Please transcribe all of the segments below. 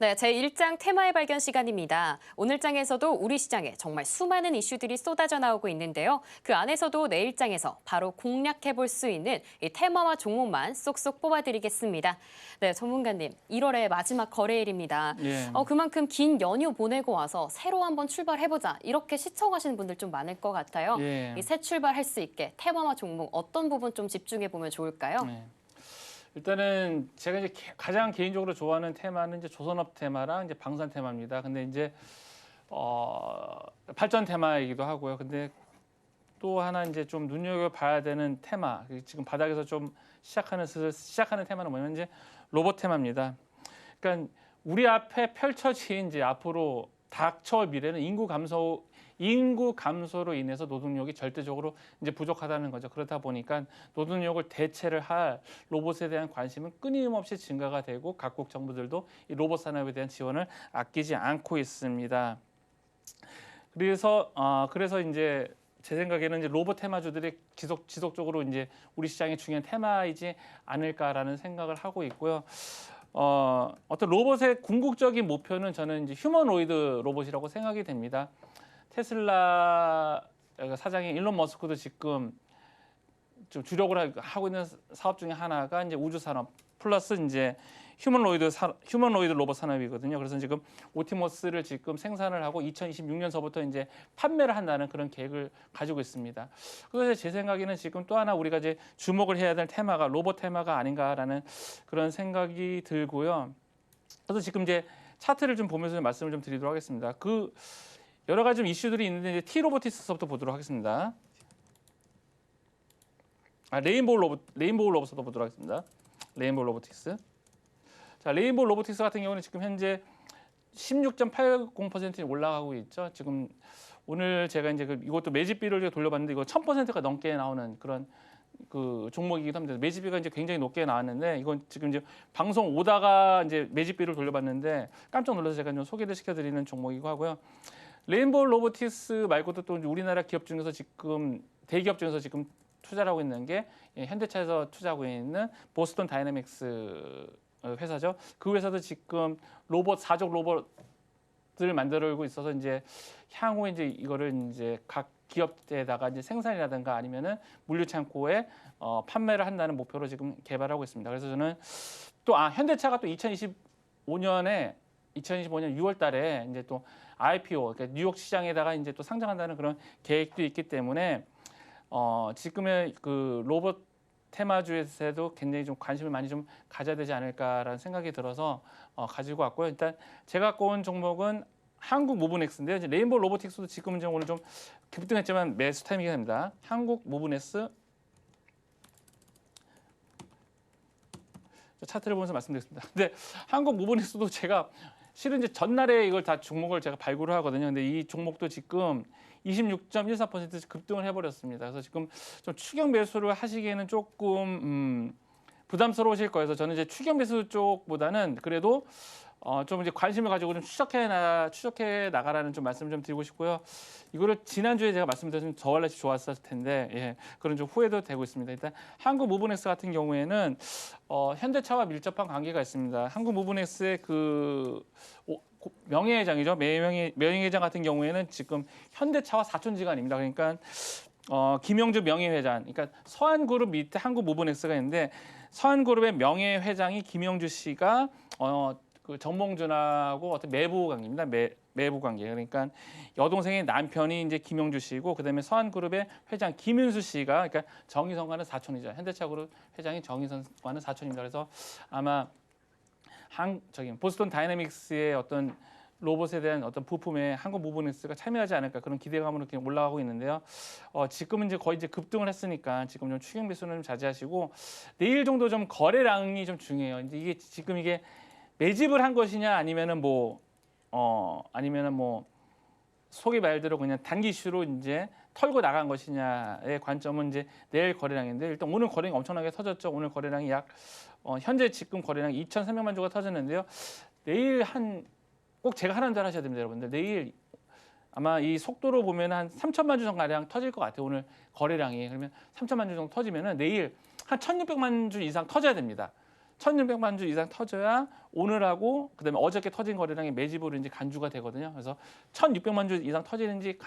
네, 제1장 테마의 발견 시간입니다. 오늘 장에서도 우리 시장에 정말 수많은 이슈들이 쏟아져 나오고 있는데요. 그 안에서도 내일 장에서 바로 공략해 볼 수 있는 이 테마와 종목만 쏙쏙 뽑아드리겠습니다. 네, 전문가님, 1월의 마지막 거래일입니다. 예. 그만큼 긴 연휴 보내고 와서 새로 한번 출발해보자 이렇게 시청하시는 분들 좀 많을 것 같아요. 예. 이 새 출발할 수 있게 테마와 종목 어떤 부분 좀 집중해 보면 좋을까요? 네. 일단은 제가 이제 가장 개인적으로 좋아하는 테마는 이제 조선업 테마랑 이제 방산 테마입니다. 근데 이제 발전 테마이기도 하고요. 근데 또 하나 이제 좀 눈여겨봐야 되는 테마, 지금 바닥에서 좀 시작하는 테마는 뭐냐면 이제 로봇 테마입니다. 그러니까 우리 앞에 펼쳐진 이제 앞으로 닥쳐올 미래는 인구 감소로 인해서 노동력이 절대적으로 이제 부족하다는 거죠. 그렇다 보니까 노동력을 대체를 할 로봇에 대한 관심은 끊임없이 증가가 되고 각국 정부들도 이 로봇 산업에 대한 지원을 아끼지 않고 있습니다. 그래서 이제 제 생각에는 이제 로봇 테마주들이 지속적으로 이제 우리 시장의 중요한 테마이지 않을까라는 생각을 하고 있고요. 어떤 로봇의 궁극적인 목표는 저는 이제 휴머노이드 로봇이라고 생각이 됩니다. 테슬라 사장인 일론 머스크도 지금 좀 주력으로 하고 있는 사업 중에 하나가 이제 우주 산업 플러스 이제 휴머노이드 로봇 산업이거든요. 그래서 지금 오티머스를 지금 생산을 하고 2026년서부터 이제 판매를 한다는 그런 계획을 가지고 있습니다. 그래서 제 생각에는 지금 또 하나 우리가 이제 주목을 해야 될 테마가 로봇 테마가 아닌가라는 그런 생각이 들고요. 그래서 지금 이제 차트를 좀 보면서 말씀을 좀 드리도록 하겠습니다. 그 여러 가지 좀 이슈들이 있는데 이제 T-로보틱스부터 보도록 하겠습니다. 레인보우 로봇부터 보도록 하겠습니다. 레인보우 로보틱스. 자, 레인보우 로보틱스 같은 경우는 지금 현재 16.80% 올라가고 있죠. 지금 오늘 제가 이제 이것도 매집비를 돌려봤는데 이거 1000%가 넘게 나오는 그런 그 종목이기도 합니다. 매집비가 이제 굉장히 높게 나왔는데 이건 지금 이제 방송 오다가 이제 매집비를 돌려봤는데 깜짝 놀라서 제가 좀 소개를 시켜드리는 종목이고 하고요. 레인보우 로보틱스 말고도 또 우리나라 기업 중에서 지금 대기업 중에서 지금 투자를 하고 있는 게 현대차에서 투자하고 있는 보스턴 다이내믹스 회사죠. 그 회사도 지금 사족 로봇을 만들고 있어서 이제 향후 이제 이거를 이제 각 기업에다가 이제 생산이라든가 아니면은 물류 창고에 판매를 한다는 목표로 지금 개발하고 있습니다. 그래서 저는 또 현대차가 또 2025년 6월달에 이제 또 IPO, 그러니까 뉴욕 시장에다가 이제 또 상장한다는 그런 계획도 있기 때문에 지금의 그 로봇 테마주에서도 굉장히 좀 관심을 많이 좀 가져야 되지 않을까라는 생각이 들어서 가지고 왔고요. 일단 제가 갖고 온 종목은 한국 무브넥스인데요. 이제 레인보우 로보틱스도 지금은 오늘 좀 급등했지만 매수 타이밍이 됩니다. 한국 무브넥스 차트를 보면서 말씀드리겠습니다. 근데 한국 무브넥스도 제가 실은 이제 전날에 이걸 다 종목을 제가 발굴을 하거든요. 근데 이 종목도 지금 26.14% 급등을 해버렸습니다. 그래서 지금 좀 추격 매수를 하시기에는 조금 부담스러우실 거여서 저는 이제 추격 매수 쪽보다는 그래도 좀 이제 관심을 가지고 좀 추적해 나가라는 좀 말씀을 좀 드리고 싶고요. 이거를 지난주에 제가 말씀드렸으면 저할래시 좋았을 텐데 예, 그런 좀 후회도 되고 있습니다. 일단 한국 무브넥스 같은 경우에는 현대차와 밀접한 관계가 있습니다. 한국 무브넥스의 그 명예회장이죠. 명예회장 같은 경우에는 지금 현대차와 사촌지간입니다. 그러니까 김영주 명예회장, 그러니까 서한그룹 밑에 한국 무브넥스가 있는데 서한그룹의 명예회장이 김영주 씨가 그 정몽준하고 어떤 매부 관계입니다. 매부 관계. 그러니까 여동생의 남편이 이제 김영주 씨고 그다음에 서한그룹의 회장 김윤수 씨가 그러니까 정의선과는 사촌이죠. 현대차그룹 회장이 정의선과는 사촌입니다. 그래서 아마 보스턴 다이내믹스의 어떤 로봇에 대한 어떤 부품에 한국 무브넥스가 참여하지 않을까 그런 기대감으로 이렇게 올라가고 있는데요. 지금은 이제 거의 이제 급등을 했으니까 지금 좀 추격 매수는 좀 자제하시고 내일 정도 좀 거래량이 좀 중요해요. 이제 이게 지금 이게 매집을 한 것이냐 아니면은 뭐 속의 말대로 그냥 단기 이슈로 이제 털고 나간 것이냐의 관점은 이제 내일 거래량인데 일단 오늘 거래량이 엄청나게 터졌죠. 오늘 거래량이 현재 지금 거래량 2,300만 주가 터졌는데요. 내일 꼭 제가 하라는 대로 하셔야 됩니다, 여러분들. 내일 아마 이 속도로 보면 한 3천만 주 정도 가량 터질 것 같아요. 오늘 거래량이. 그러면 3천만 주 정도 터지면은 내일 한 1,600만 주 이상 터져야 됩니다. 1,600만 주 이상 터져야 오늘하고 그다음에 어저께 터진 거래량이 매집으로 이제 간주가 되거든요. 그래서 1,600만 주 이상 터지는지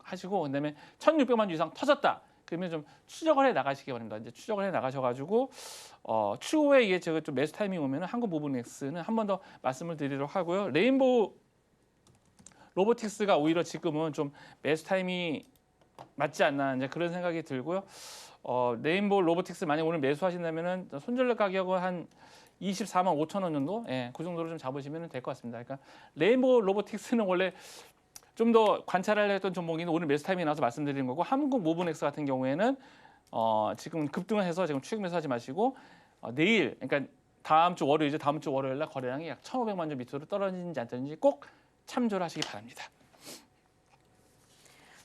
하시고 그다음에 1,600만 주 이상 터졌다. 그러면 좀 추적을 해 나가시기 바랍니다. 이제 추적을 해 나가셔가지고 추후에 이게 제가 좀 매수 타이밍 오면은 한국모브넥스는 한 번 더 말씀을 드리도록 하고요. 레인보우 로보틱스가 오히려 지금은 좀 매수 타이밍이 맞지 않나 이제 그런 생각이 들고요. 레인보우 로보틱스 만약 오늘 매수하신다면은 손절가 가격은 한 24만 5천 원 정도, 예, 그 정도로 좀 잡으시면 될 것 같습니다. 그러니까 레인보우 로보틱스는 원래 좀 더 관찰하려 했던 종목인데 오늘 매수 타이밍이 나와서 말씀드리는 거고 한국 모브넥스 같은 경우에는 지금 급등을 해서 지금 추격 매수하지 마시고 내일 그러니까 다음 주 월요일 날 거래량이 약 1,500만 주 밑으로 떨어지는지 안 떨어지는지 꼭 참조를 하시기 바랍니다.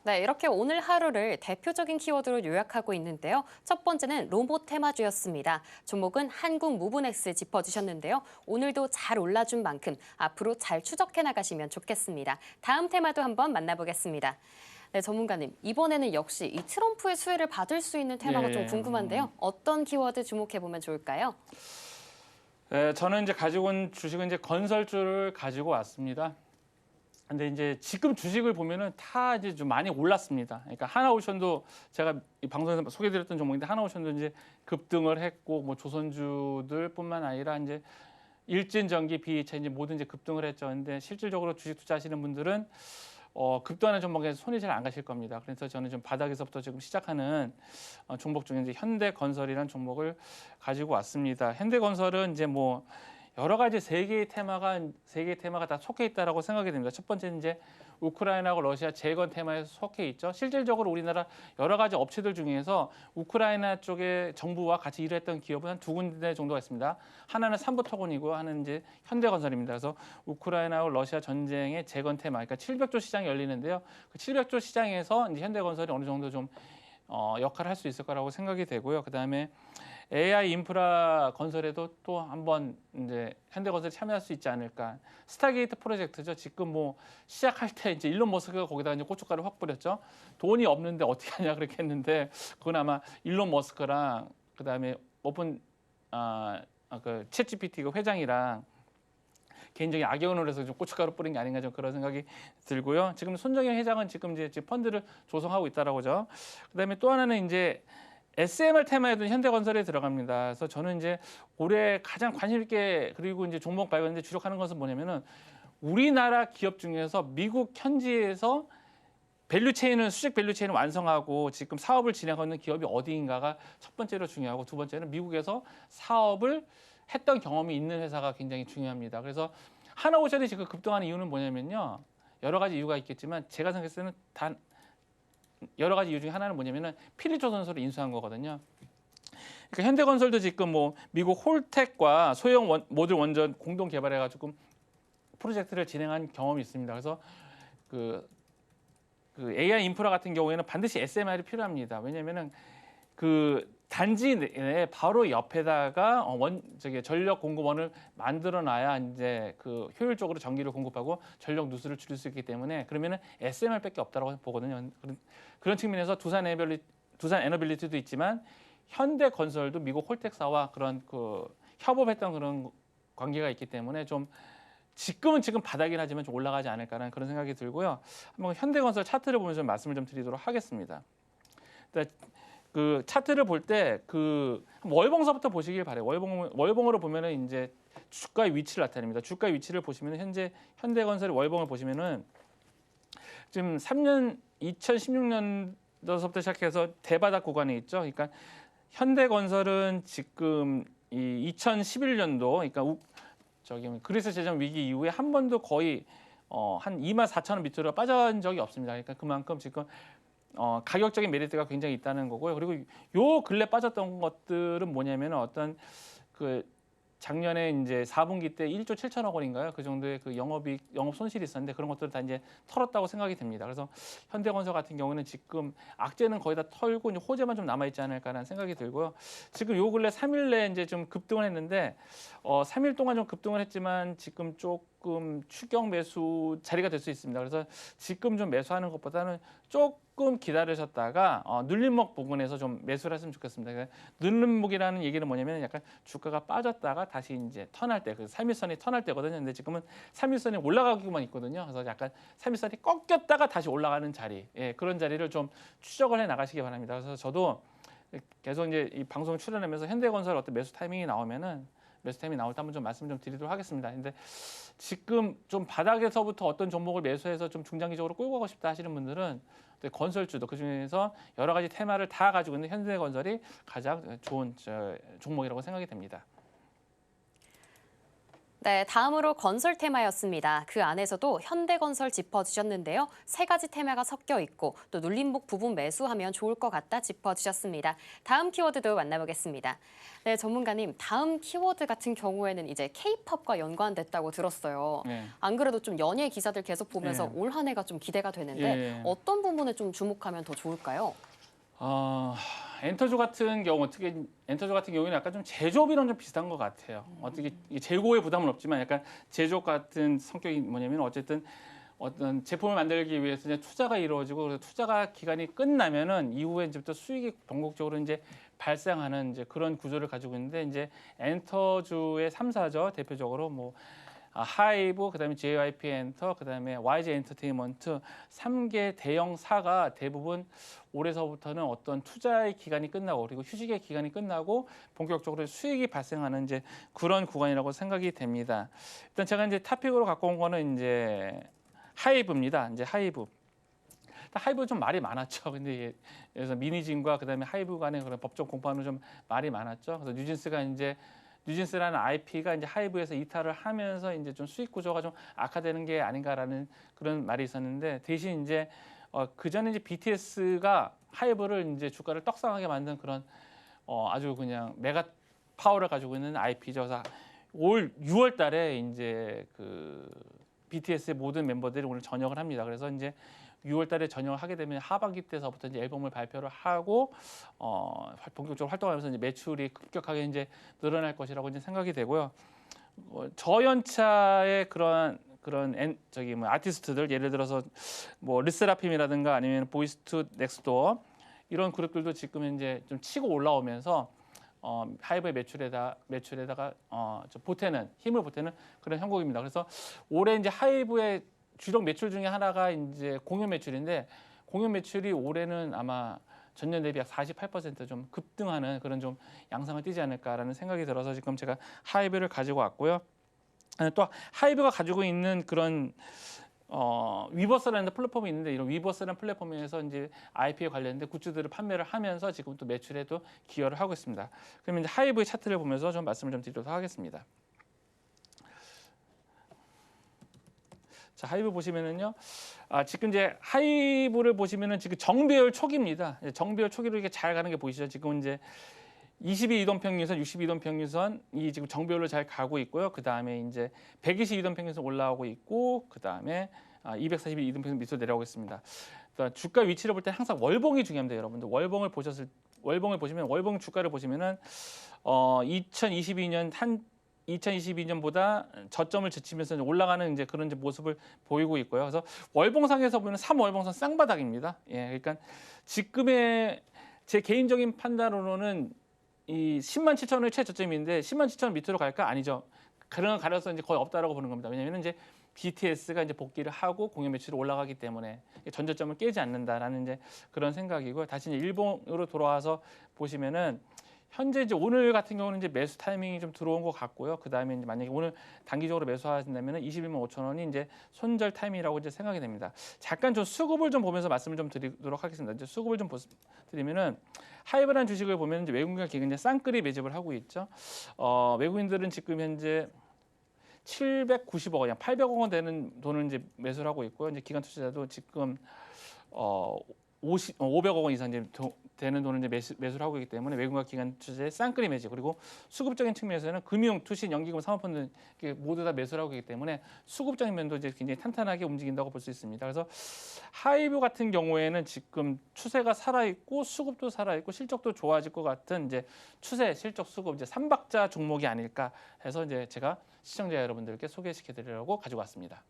네, 이렇게 오늘 하루를 대표적인 키워드로 요약하고 있는데요. 첫 번째는 로봇 테마주였습니다. 종목은 한국 모브넥스 짚어주셨는데요. 오늘도 잘 올라준 만큼 앞으로 잘 추적해 나가시면 좋겠습니다. 다음 테마도 한번 만나보겠습니다. 네, 전문가님, 이번에는 역시 이 트럼프의 수혜를 받을 수 있는 테마가 좀 궁금한데요. 어떤 키워드 주목해보면 좋을까요? 네, 저는 이제 가지고 온 주식은 이제 건설주를 가지고 왔습니다. 근데 이제 지금 주식을 보면은 다 이제 좀 많이 올랐습니다. 그러니까 하나오션도 제가 이 방송에서 소개드렸던 종목인데 하나오션도 이제 급등을 했고 뭐 조선주들뿐만 아니라 이제 일진전기, 비이차 이제 모든 이제 급등을 했죠. 근데 실질적으로 주식 투자하시는 분들은 급등하는 종목에 손이 잘 안 가실 겁니다. 그래서 저는 좀 바닥에서부터 지금 시작하는 종목 중에 이제 현대건설이라는 종목을 가지고 왔습니다. 현대건설은 이제 뭐 여러 가지 세 개의 테마가 다 속해 있다라고 생각이 됩니다. 첫 번째는 이제 우크라이나하고 러시아 재건 테마에 속해 있죠. 실질적으로 우리나라 여러 가지 업체들 중에서 우크라이나 쪽의 정부와 같이 일했던 기업은 한 2군데 정도가 있습니다. 하나는 삼부토건이고 하나는 이제 현대건설입니다. 그래서 우크라이나와 러시아 전쟁의 재건 테마, 그러니까 700조 시장이 열리는데요. 그 700조 시장에서 이제 현대건설이 어느 정도 좀 역할을 할 수 있을 거라고 생각이 되고요. 그다음에 AI 인프라 건설에도 또 한번 이제 현대건설이 참여할 수 있지 않을까. 스타게이트 프로젝트죠. 지금 뭐 시작할 때 이제 일론 머스크가 거기다 이제 고춧가루 확 뿌렸죠. 돈이 없는데 어떻게 하냐 그렇게 했는데 그건 아마 일론 머스크랑 그다음에 오픈 그 챗GPT 그 회장이랑 개인적인 악연으로 해서 좀 고춧가루 뿌린 게 아닌가 좀 그런 생각이 들고요. 지금 손정영 회장은 지금 이제 펀드를 조성하고 있다라고죠. 그다음에 또 하나는 이제 SMR 테마에도 현대건설에 들어갑니다. 그래서 저는 이제 올해 가장 관심 있게 그리고 이제 종목 발견인데 주력하는 것은 뭐냐면은 우리나라 기업 중에서 미국 현지에서 수직 밸류체인을 완성하고 지금 사업을 진행하고 있는 기업이 어디인가가 첫 번째로 중요하고 두 번째는 미국에서 사업을 했던 경험이 있는 회사가 굉장히 중요합니다. 그래서 하나오션이 지금 급등하는 이유는 뭐냐면요. 여러 가지 이유가 있겠지만 제가 생각했을 때는 여러 가지 이유 중에 하나는 뭐냐면은 필리조선소를 인수한 거거든요. 그러니까 현대건설도 지금 뭐 미국 홀텍과 소형 모듈 원전 공동 개발해가지고 프로젝트를 진행한 경험이 있습니다. 그래서 그 AI 인프라 같은 경우에는 반드시 SMR이 필요합니다. 왜냐하면은 그 단지 내 바로 옆에다가 전력 공급원을 만들어놔야 이제 그 효율적으로 전기를 공급하고 전력 누수를 줄일 수 있기 때문에 그러면은 SMR밖에 없다라고 보거든요. 그런 측면에서 두산 에너빌리티도 있지만 현대건설도 미국 홀텍사와 그런 그 협업했던 그런 관계가 있기 때문에 좀 지금 바닥이긴 하지만 좀 올라가지 않을까라는 그런 생각이 들고요. 한번 현대건설 차트를 보면서 좀 말씀을 좀 드리도록 하겠습니다. 그 차트를 볼 때 그 월봉서부터 보시길 바래요. 월봉으로 보면은 이제 주가의 위치를 나타냅니다. 주가의 위치를 보시면 현재 현대건설의 월봉을 보시면은 지금 2016년도서부터 시작해서 대바닥 구간에 있죠. 그러니까 현대건설은 지금 이 2011년도 그러니까 그리스 재정 위기 이후에 한 번도 거의 한 24,000원 밑으로 빠진 적이 없습니다. 그러니까 그만큼 지금 가격적인 메리트가 굉장히 있다는 거고요. 그리고 요 근래 빠졌던 것들은 뭐냐면 어떤 그 작년에 이제 4분기 때 1조 7천억 원인가요? 그 정도의 그 영업 손실이 있었는데 그런 것들을 다 이제 털었다고 생각이 됩니다. 그래서 현대건설 같은 경우는 지금 악재는 거의 다 털고 이제 호재만 좀 남아 있지 않을까라는 생각이 들고요. 지금 요 근래 3일 내에 이제 좀 급등을 했는데 3일 동안 좀 급등을 했지만 지금 조금 추격 매수 자리가 될 수 있습니다. 그래서 지금 좀 매수하는 것보다는 조금 기다리셨다가 눌림목 부분에서 좀 매수를 했으면 좋겠습니다. 그러니까 눌림목이라는 얘기는 뭐냐면 약간 주가가 빠졌다가 다시 이제 턴할 때, 그 3일선이 턴할 때거든요. 근데 지금은 3일선이 올라가기만 있거든요. 그래서 약간 3일선이 꺾였다가 다시 올라가는 자리, 예, 그런 자리를 좀 추적을 해 나가시기 바랍니다. 그래서 저도 계속 이제 이 방송 출연하면서 현대건설 어떤 매수 타이밍이 나오면은 매수 타이밍이 나올 때 한번 좀 말씀 좀 드리도록 하겠습니다. 근데 지금 좀 바닥에서부터 어떤 종목을 매수해서 좀 중장기적으로 끌고 가고 싶다 하시는 분들은 건설주도 그 중에서 여러 가지 테마를 다 가지고 있는 현대건설이 가장 좋은 종목이라고 생각이 됩니다. 네, 다음으로 건설 테마였습니다. 그 안에서도 현대건설 짚어주셨는데요. 세 가지 테마가 섞여 있고 또 눌림목 부분 매수하면 좋을 것 같다 짚어주셨습니다. 다음 키워드도 만나보겠습니다. 네, 전문가님, 다음 키워드 같은 경우에는 이제 K-팝과 연관됐다고 들었어요. 네. 안 그래도 좀 연예 기사들 계속 보면서 네. 올 한 해가 좀 기대가 되는데 예. 어떤 부분에 좀 주목하면 더 좋을까요? 엔터주 같은 경우, 특히 엔터주 같은 경우는 약간 좀 제조업이랑 좀 비슷한 것 같아요. 어떻게 이 재고의 부담은 없지만 약간 제조업 같은 성격이 뭐냐면 어쨌든 어떤 제품을 만들기 위해서 이제 투자가 이루어지고 그래서 투자가 기간이 끝나면은 이후에 이제부터 수익이 본격적으로 이제 발생하는 이제 그런 구조를 가지고 있는데 이제 엔터주의 3사죠. 대표적으로 뭐 하이브, 그다음에 JYP 엔터, 그다음에 YG 엔터테인먼트 3개 대형사가 대부분 올해서부터는 어떤 투자의 기간이 끝나고 그리고 휴식의 기간이 끝나고 본격적으로 수익이 발생하는 이제 그런 구간이라고 생각이 됩니다. 일단 제가 이제 탑픽으로 갖고 온 거는 이제 하이브입니다. 이제 하이브. 하이브 좀 말이 많았죠. 근데 그래서 미니진과 그다음에 하이브 간의 그런 법적 공방은 좀 말이 많았죠. 그래서 뉴진스라는 IP가 이제 하이브에서 이탈을 하면서 이제 좀 수익 구조가 좀 악화되는 게 아닌가라는 그런 말이 있었는데 대신 이제 그 전에 이제 BTS가 하이브를 이제 주가를 떡상하게 만든 그런 아주 그냥 메가 파워를 가지고 있는 IP죠. 그래서 올 6월달에 이제 그 BTS의 모든 멤버들이 오늘 전역을 합니다. 그래서 이제 6월달에 전역을 하게 되면 하반기 때서부터 이제 앨범을 발표를 하고 본격적으로 활동하면서 이제 매출이 급격하게 이제 늘어날 것이라고 이제 생각이 되고요. 저연차의 그런 아티스트들 예를 들어서 뭐 르세라핌이라든가 아니면 보이스투 넥스트도어 이런 그룹들도 지금 이제 좀 치고 올라오면서 하이브의 매출에다가 좀 힘을 보태는 그런 형국입니다. 그래서 올해 이제 하이브의 주력 매출 중에 하나가 이제 공연 매출인데 공연 매출이 올해는 아마 전년 대비 약 48%좀 급등하는 그런 좀 양상을 띠지 않을까라는 생각이 들어서 지금 제가 하이브를 가지고 왔고요. 또 하이브가 가지고 있는 그런 위버스라는 플랫폼이 있는데 이런 위버스라는 플랫폼에서 이제 IP에 관련된 굿즈들을 판매를 하면서 지금 또 매출에도 기여를 하고 있습니다. 그러면 이제 하이브의 차트를 보면서 좀 말씀을 좀 드리도록 하겠습니다. 자, 하이브 보시면은요. 지금 이제 하이브를 보시면은 지금 정배열 초기입니다. 정배열 초기로 이렇게 잘 가는 게 보이시죠? 지금 이제 22이동 평균선, 62이동 평균선이 지금 정배열로 잘 가고 있고요. 그 다음에 이제 122이동 평균선 올라오고 있고, 그 다음에 242이동 평균선 밑으로 내려오고 있습니다. 그러니까 주가 위치를 볼 때 항상 월봉이 중요합니다, 여러분들. 월봉을 보시면 월봉 주가를 보시면은 2022년보다 저점을 지치면서 올라가는 이제 그런 이제 모습을 보이고 있고요. 그래서 월봉상에서 보면 3월봉선 쌍바닥입니다. 예, 그러니까 지금의 제 개인적인 판단으로는 이 10만 7천원이 최저점인데 10만 7천원 밑으로 갈까? 아니죠. 그런 가능성이 이제 거의 없다라고 보는 겁니다. 왜냐하면 이제 BTS가 이제 복귀를 하고 공연 매출이 올라가기 때문에 전저점을 깨지 않는다라는 이제 그런 생각이고요. 다시 이제 일본으로 돌아와서 보시면은 현재 이제 오늘 같은 경우는 이제 매수 타이밍이 좀 들어온 것 같고요. 그 다음에 이제 만약에 오늘 단기적으로 매수하신다면 21만 5천 원이 이제 손절 타이밍이라고 이제 생각이 됩니다. 잠깐 좀 수급을 좀 보면서 말씀을 좀 드리도록 하겠습니다. 이제 수급을 좀 드리면은 하이브라는 주식을 보면 이제 외국인과 기관이 쌍끌이 매집을 하고 있죠. 외국인들은 지금 현재 790억 원, 800억 원 되는 돈을 이제 매수를 하고 있고요. 이제 기관 투자자도 지금 500억 원 이상 이제 되는 돈을 이제 매수를 하고 있기 때문에 외국인과 기관 투자의 쌍끌이 매직, 그리고 수급적인 측면에서는 금융, 투신, 연기금, 사모펀드 모두 다 매수를 하고 있기 때문에 수급적인 면도 이제 굉장히 탄탄하게 움직인다고 볼 수 있습니다. 그래서 하이브 같은 경우에는 지금 추세가 살아 있고 수급도 살아 있고 실적도 좋아질 것 같은 이제 추세, 실적, 수급 이제 삼박자 종목이 아닐까 해서 이제 제가 시청자 여러분들께 소개시켜 드리려고 가지고 왔습니다.